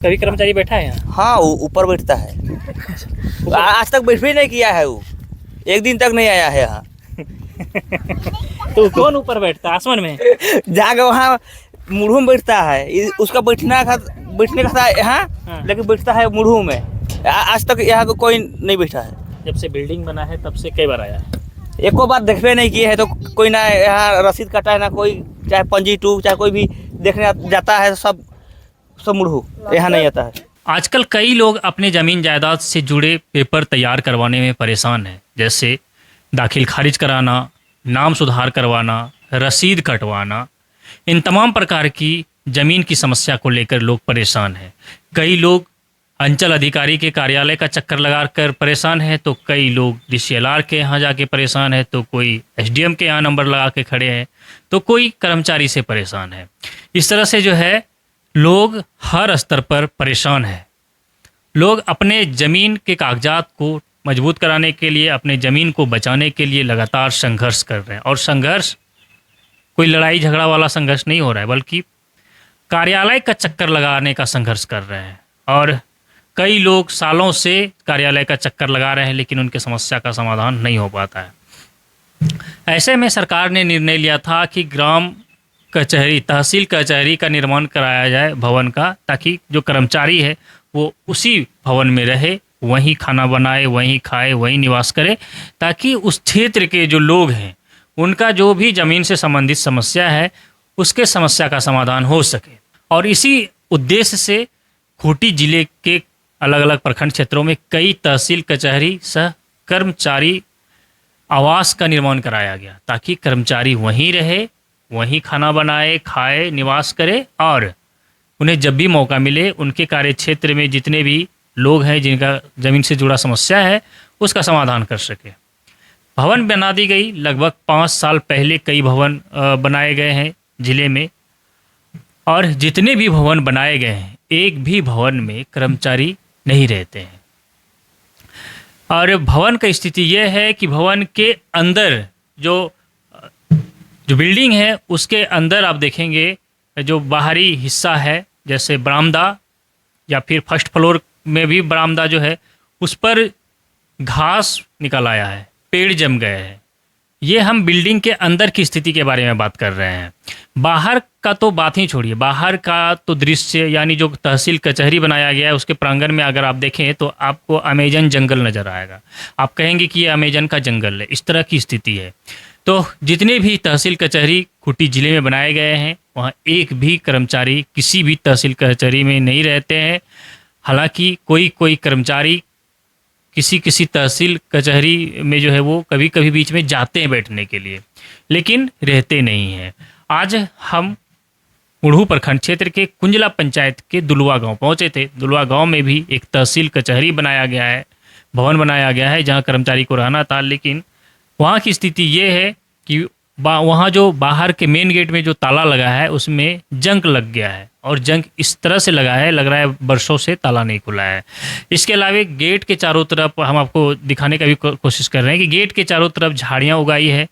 कभी कर्मचारी बैठा है यहाँ? हाँ, वो ऊपर बैठता है। आज तक बैठ भी नहीं किया है वो, एक दिन तक नहीं आया है यहाँ। तो कौन ऊपर बैठता है, आसमान में? जाके वहाँ मुढ़ू में बैठता है, उसका बैठने का था यहाँ, हाँ। लेकिन बैठता है मुढ़ू में। आज तक यहाँ को कोई नहीं बैठा है। जब से बिल्डिंग बना है तब से कई बार आया है। एको बार देखबे नहीं किए है, तो कोई ना यहाँ रसीद कटा है ना कोई, चाहे पंजी टू चाहे कोई भी देखने जाता है, सब मुढ़ू यहाँ नहीं आता है। आजकल कई लोग अपने ज़मीन जायदाद से जुड़े पेपर तैयार करवाने में परेशान हैं, जैसे दाखिल खारिज कराना, नाम सुधार करवाना, रसीद कटवाना। इन तमाम प्रकार की ज़मीन की समस्या को लेकर लोग परेशान हैं। कई लोग अंचल अधिकारी के कार्यालय का चक्कर लगा कर परेशान है, तो कई लोग DCLR के यहाँ जाके परेशान है, तो कोई SDM के यहाँ नंबर लगा के खड़े हैं, तो कोई कर्मचारी से परेशान है। इस तरह से जो है लोग हर स्तर पर परेशान हैं। लोग अपने ज़मीन के कागजात को मजबूत कराने के लिए, अपने ज़मीन को बचाने के लिए लगातार संघर्ष कर रहे हैं। और संघर्ष कोई लड़ाई झगड़ा वाला संघर्ष नहीं हो रहा है, बल्कि कार्यालय का चक्कर लगाने का संघर्ष कर रहे हैं। और कई लोग सालों से कार्यालय का चक्कर लगा रहे हैं, लेकिन उनकी समस्या का समाधान नहीं हो पाता है। ऐसे में सरकार ने निर्णय लिया था कि ग्राम कचहरी, तहसील कचहरी का निर्माण कराया जाए भवन का, ताकि जो कर्मचारी है वो उसी भवन में रहे, वहीं खाना बनाए, वहीं खाए, वहीं निवास करे, ताकि उस क्षेत्र के जो लोग हैं उनका जो भी ज़मीन से संबंधित समस्या है उसके समस्या का समाधान हो सके। और इसी उद्देश्य से खूंटी जिले के अलग अलग प्रखंड क्षेत्रों में कई तहसील कचहरी सह कर्मचारी आवास का निर्माण कराया गया, ताकि कर्मचारी वहीं रहे, वहीं खाना बनाए, खाए, निवास करे, और उन्हें जब भी मौका मिले उनके कार्य क्षेत्र में जितने भी लोग हैं जिनका ज़मीन से जुड़ा समस्या है उसका समाधान कर सके। भवन बना दी गई। लगभग 5 साल पहले कई भवन बनाए गए हैं ज़िले में, और जितने भी भवन बनाए गए हैं एक भी भवन में कर्मचारी नहीं रहते हैं। और भवन की स्थिति यह है कि भवन के अंदर जो बिल्डिंग है उसके अंदर आप देखेंगे जो बाहरी हिस्सा है, जैसे बरामदा या फिर फर्स्ट फ्लोर में भी बरामदा जो है उस पर घास निकल आया है, पेड़ जम गए हैं। ये हम बिल्डिंग के अंदर की स्थिति के बारे में बात कर रहे हैं। बाहर का तो बात ही छोड़िए, बाहर का तो दृश्य, यानी जो तहसील कचहरी बनाया गया है उसके प्रांगण में अगर आप देखें तो आपको अमेजन जंगल नज़र आएगा। आप कहेंगे कि ये अमेजन का जंगल है, इस तरह की स्थिति है। तो जितने भी तहसील कचहरी खूंटी ज़िले में बनाए गए हैं वहाँ एक भी कर्मचारी किसी भी तहसील कचहरी में नहीं रहते हैं। हालांकि कोई कर्मचारी किसी तहसील कचहरी में जो है वो कभी कभी बीच में जाते हैं बैठने के लिए, लेकिन रहते नहीं हैं। आज हम मुढ़ू प्रखंड क्षेत्र के कुंजला पंचायत के दुलवा गांव पहुंचे थे। दुलवा गांव में भी एक तहसील कचहरी बनाया गया है, भवन बनाया गया है जहां कर्मचारी को रहना था, लेकिन वहाँ की स्थिति ये है कि वहाँ जो बाहर के मेन गेट में जो ताला लगा है उसमें जंग लग गया है, और जंग इस तरह से लगा है, लग रहा है वर्षों से ताला नहीं खुला है। इसके अलावा गेट के चारों तरफ हम आपको दिखाने का भी कोशिश कर रहे हैं कि गेट के चारों तरफ झाड़ियाँ उगाई है।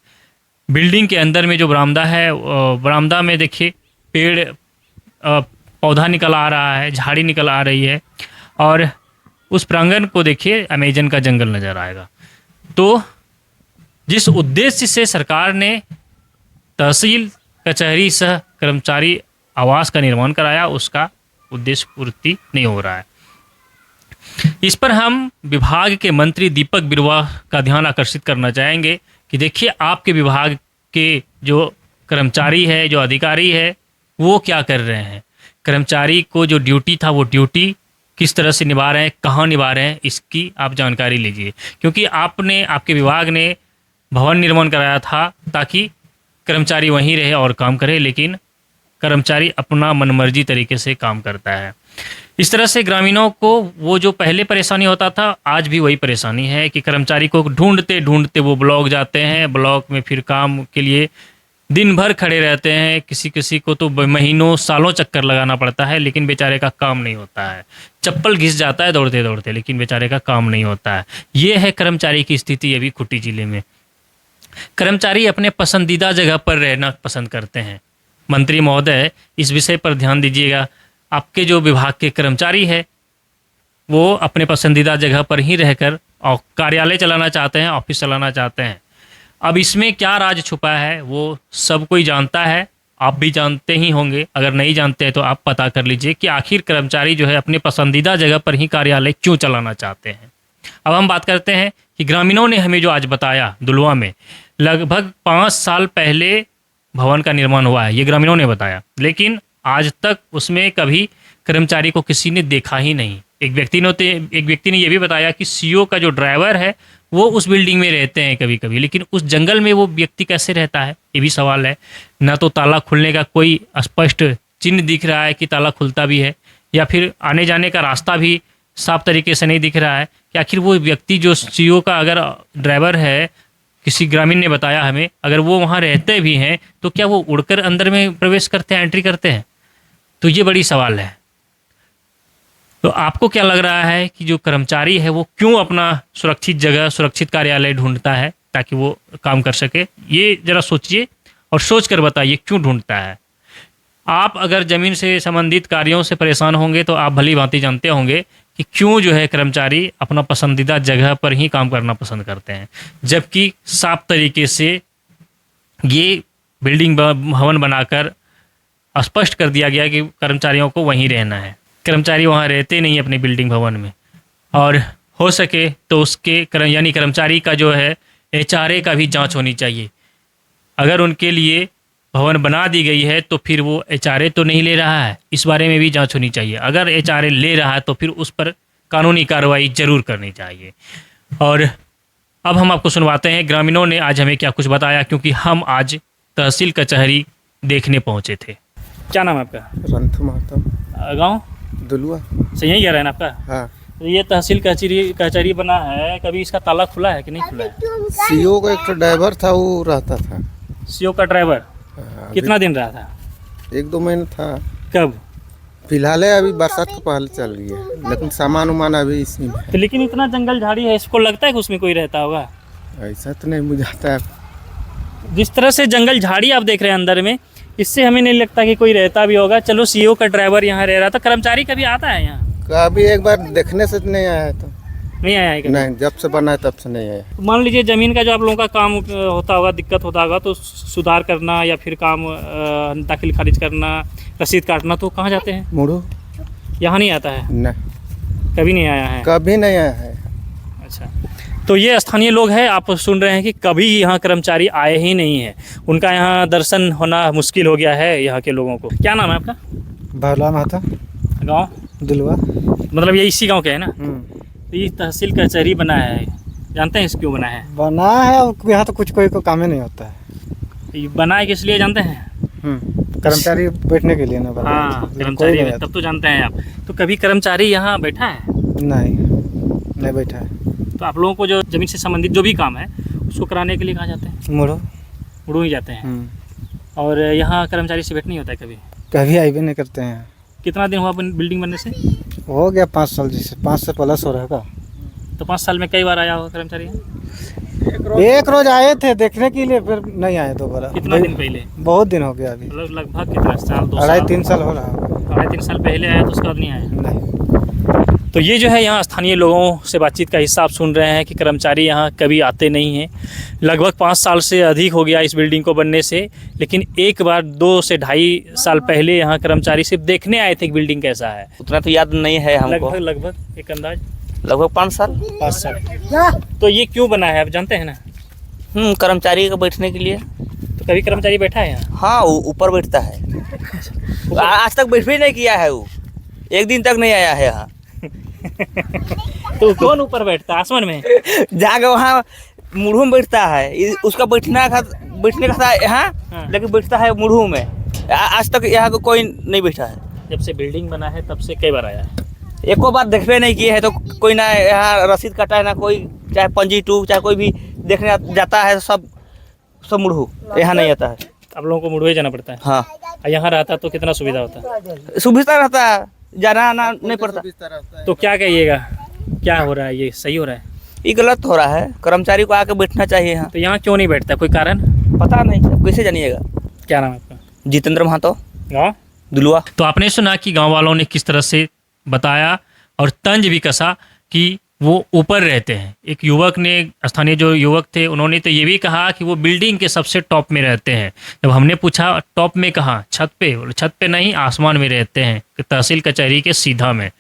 बिल्डिंग के अंदर में जो बरामदा है, बरामदा में देखिए पेड़ पौधा निकल आ रहा है, झाड़ी निकल आ रही है, और उस प्रांगण को देखिए अमेजन का जंगल नज़र आएगा। तो जिस उद्देश्य से सरकार ने तहसील कचहरी सह कर्मचारी आवास का निर्माण कराया उसका उद्देश्य पूर्ति नहीं हो रहा है। इस पर हम विभाग के मंत्री दीपक बिरुवा का ध्यान आकर्षित करना चाहेंगे कि देखिए आपके विभाग के जो कर्मचारी है, जो अधिकारी है, वो क्या कर रहे हैं। कर्मचारी को जो ड्यूटी था वो ड्यूटी किस तरह से निभा रहे हैं, कहाँ निभा रहे हैं, इसकी आप जानकारी लीजिए। क्योंकि आपके विभाग ने भवन निर्माण कराया था ताकि कर्मचारी वहीं रहे और काम करे, लेकिन कर्मचारी अपना मनमर्जी तरीके से काम करता है। इस तरह से ग्रामीणों को वो जो पहले परेशानी होता था आज भी वही परेशानी है कि कर्मचारी को ढूंढते ढूंढते वो ब्लॉक जाते हैं, ब्लॉक में फिर काम के लिए दिन भर खड़े रहते हैं। किसी को तो महीनों सालों चक्कर लगाना पड़ता है, लेकिन बेचारे का काम नहीं होता है। चप्पल घिस जाता है दौड़ते दौड़ते, लेकिन बेचारे का काम नहीं होता है। ये है कर्मचारी की स्थिति अभी खूंटी जिले में। कर्मचारी अपने पसंदीदा जगह पर रहना पसंद करते हैं। मंत्री महोदय इस विषय पर ध्यान दीजिएगा। आपके जो विभाग के कर्मचारी है वो अपने पसंदीदा जगह पर ही रहकर और कार्यालय चलाना चाहते हैं, ऑफिस चलाना चाहते हैं। अब इसमें क्या राज छुपा है वो सब कोई जानता है, आप भी जानते ही होंगे। अगर नहीं जानते हैं तो आप पता कर लीजिए कि आखिर कर्मचारी जो है अपने पसंदीदा जगह पर ही कार्यालय क्यों चलाना चाहते हैं। अब हम बात करते हैं कि ग्रामीणों ने हमें जो आज बताया, दुलवा में लगभग 5 साल पहले भवन का निर्माण हुआ है, ये ग्रामीणों ने बताया, लेकिन आज तक उसमें कभी कर्मचारी को किसी ने देखा ही नहीं। एक व्यक्ति ने यह भी बताया कि सीईओ का जो ड्राइवर है वो उस बिल्डिंग में रहते हैं कभी कभी, लेकिन उस जंगल में वो व्यक्ति कैसे रहता है ये भी सवाल है। ना तो ताला खुलने का कोई स्पष्ट चिन्ह दिख रहा है कि ताला खुलता भी है, या फिर आने जाने का रास्ता भी साफ तरीके से नहीं दिख रहा है कि आखिर वो व्यक्ति जो सीईओ का अगर ड्राइवर है, किसी ग्रामीण ने बताया हमें, अगर वो वहाँ रहते भी हैं तो क्या वो उड़कर अंदर में प्रवेश करते हैं, एंट्री करते हैं? तो ये बड़ी सवाल है। तो आपको क्या लग रहा है कि जो कर्मचारी है वो क्यों अपना सुरक्षित जगह, सुरक्षित कार्यालय ढूंढता है ताकि वो काम कर सके? ये जरा सोचिए और सोच कर बताइए क्यों ढूंढता है। आप अगर ज़मीन से संबंधित कार्यों से परेशान होंगे तो आप भली भांति जानते होंगे कि क्यों जो है कर्मचारी अपना पसंदीदा जगह पर ही काम करना पसंद करते हैं, जबकि साफ तरीके से ये बिल्डिंग भवन बनाकर स्पष्ट कर दिया गया कि कर्मचारियों को वहीं रहना है। कर्मचारी वहाँ रहते नहीं अपने बिल्डिंग भवन में, और हो सके तो उसके यानी कर्मचारी का जो है HRA का भी जांच होनी चाहिए। अगर उनके लिए भवन बना दी गई है तो फिर वो HRA तो नहीं ले रहा है, इस बारे में भी जांच होनी चाहिए। अगर HRA ले रहा है तो फिर उस पर कानूनी कार्रवाई जरूर करनी चाहिए। और अब हम आपको सुनवाते हैं ग्रामीणों ने आज हमें क्या कुछ बताया, क्योंकि हम आज तहसील कचहरी देखने पहुँचे थे। क्या नाम है आपका? रंथु महतो, गाँव दुलवा। से यहीं है ना आपका? हाँ, तो ये तहसील कचहरी बना है, कभी इसका ताला खुला है कि नहीं खुला है? सीईओ का एक तो ड्राइवर था, वो रहता था। सीईओ का ड्राइवर हाँ, कितना दिन रहा था? 1-2 महीने था। कब? फिलहाल है, अभी बरसात के पहले चल रही है, लेकिन सामान उमान अभी इसी में है। तो लेकिन इतना जंगल झाड़ी है, इसको लगता है कि उसमें कोई रहता होगा? ऐसा तो नहीं मुझे आता है। जिस तरह से जंगल झाड़ी आप देख रहे हैं अंदर में, इससे हमें नहीं लगता कि कोई रहता भी होगा। चलो सीईओ का ड्राइवर यहाँ रह रहा था, कर्मचारी कभी आता है यहाँ? कभी एक बार देखने से नहीं आया है, तो नहीं आया है कभी? नहीं, जब से बना है तब से नहीं आया। मान लीजिए ज़मीन का जो आप लोगों का काम होता होगा, दिक्कत होता होगा, तो सुधार करना या फिर काम दाखिल खारिज करना, रसीद काटना, तो कहाँ जाते हैं? मुड़ो यहाँ नहीं आता है? नहीं, कभी नहीं आया है? कभी नहीं आया है। अच्छा, तो ये स्थानीय लोग हैं, आप सुन रहे हैं कि कभी यहाँ कर्मचारी आए ही नहीं है, उनका यहाँ दर्शन होना मुश्किल हो गया है यहाँ के लोगों को। क्या नाम है आपका? भरला महतो, गांव दुलवा। मतलब ये इसी गांव के है ना? तो ये तहसील कचहरी बना है, जानते हैं इस क्यों बना है? बना है, और यहाँ तो कुछ कोई को काम ही नहीं होता है। ये बना है किस लिए जानते हैं? कर्मचारी बैठने के लिए ना बना। हाँ, कर्मचारी, तब तो जानते हैं आप। तो कभी कर्मचारी यहाँ बैठा है? नहीं बैठा है। तो आप लोगों को जो जमीन से संबंधित जो भी काम है उसको कराने के लिए कहाँ जाते हैं? मुड़ो ही जाते हैं। और यहाँ कर्मचारी से भेंट नहीं होता है कभी? कभी आई भी नहीं करते हैं। कितना दिन हुआ बिल्डिंग बनने से? हो गया 5 साल, जैसे 5 से प्लस हो रहेगा। तो 5 साल में कई बार आया होगा कर्मचारी यहाँ? एक रोज आए थे देखने के लिए, फिर नहीं आए दोबारा। कितना दिन पहले? बहुत दिन हो गया अभी, लगभग कितना साल? 2 साल? 2.5-3 साल हो रहा है। 2.5-3 साल पहले आया तो उसके बाद नहीं आया? नहीं। तो ये जो है यहाँ स्थानीय लोगों से बातचीत का हिस्सा आप सुन रहे हैं कि कर्मचारी यहाँ कभी आते नहीं हैं। लगभग 5 साल से अधिक हो गया इस बिल्डिंग को बनने से, लेकिन एक बार 2 से ढाई साल पहले यहाँ कर्मचारी सिर्फ देखने आए थे कि बिल्डिंग कैसा है। उतना तो याद नहीं है हमको। लगभग एक अंदाज? लगभग 5 साल। 5 साल। तो ये क्यों बना है आप जानते हैं ना? कर्मचारी को बैठने के लिए। तो कभी कर्मचारी बैठा है यहाँ? हाँ, ऊपर बैठता है। आज तक बैठ भी नहीं किया है वो, एक दिन तक नहीं आया है यहाँ। तो कौन ऊपर बैठता है, आसमान में? जाके वहाँ मुड़ू में बैठता है, उसका बैठने का था यहाँ, लेकिन बैठता है मुड़ू में। आज तक यहाँ को कोई नहीं बैठा है। जब से बिल्डिंग बना है तब से कई बार आया है? एको बार देखबे नहीं किए है, तो कोई ना यहाँ रसीद कटा है ना कोई, चाहे पंजी टू चाहे कोई भी देखने जाता है, सब मुड़ू, यहाँ नहीं आता है। आप लोगों को मुड़ू जाना पड़ता है? हाँ। यहाँ रहता तो कितना सुविधा होता? सुविधा रहता है, जाना आना नहीं पड़ता। तो क्या कहिएगा, क्या हो रहा है, ये सही हो रहा है? ये गलत हो रहा है, कर्मचारी को आके बैठना चाहिए यहाँ। तो यहाँ क्यों नहीं बैठता, कोई कारण? पता नहीं, कैसे जानिएगा। क्या नाम है आपका? जितेंद्र महतो, गाँव? दुलवा। तो आपने सुना कि गांव वालों ने किस तरह से बताया और तंज भी कसा कि वो ऊपर रहते हैं। एक युवक ने, स्थानीय जो युवक थे, उन्होंने तो ये भी कहा कि वो बिल्डिंग के सबसे टॉप में रहते हैं। जब हमने पूछा टॉप में कहाँ, छत पे, बोले छत पे नहीं, आसमान में रहते हैं, तहसील कचहरी के सीधा में।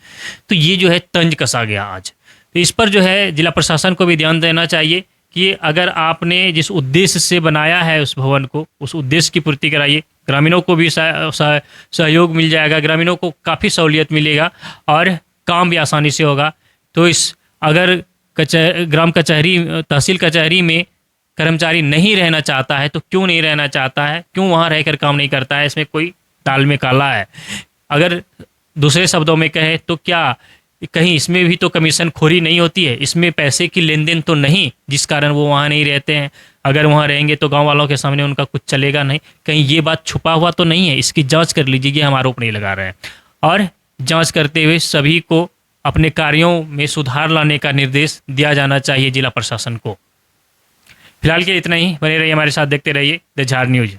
तो ये जो है तंज कसा गया आज। तो इस पर जो है जिला प्रशासन को भी ध्यान देना चाहिए कि अगर आपने जिस उद्देश्य से बनाया है उस भवन को, उस उद्देश्य की पूर्ति कराइए। ग्रामीणों को भी सहयोग मिल जाएगा, ग्रामीणों को काफ़ी सहूलियत मिलेगा और काम भी आसानी से होगा। तो इस अगर ग्राम कचहरी, तहसील कचहरी में कर्मचारी नहीं रहना चाहता है तो क्यों नहीं रहना चाहता है, क्यों वहाँ रहकर काम नहीं करता है, इसमें कोई दाल में काला है। अगर दूसरे शब्दों में कहे तो क्या कहीं इसमें भी तो कमीशन खोरी नहीं होती है, इसमें पैसे की लेन देन तो नहीं जिस कारण वो वहाँ नहीं रहते हैं। अगर वहाँ रहेंगे तो गांव वालों के सामने उनका कुछ चलेगा नहीं, कहीं ये बात छुपा हुआ तो नहीं है। इसकी जांच कर लीजिए, ये हम आरोप नहीं लगा रहे हैं। और जांच करते हुए सभी को अपने कार्यों में सुधार लाने का निर्देश दिया जाना चाहिए जिला प्रशासन को। फिलहाल के इतना ही, बने रहिए हमारे साथ, देखते रहिए द झार न्यूज।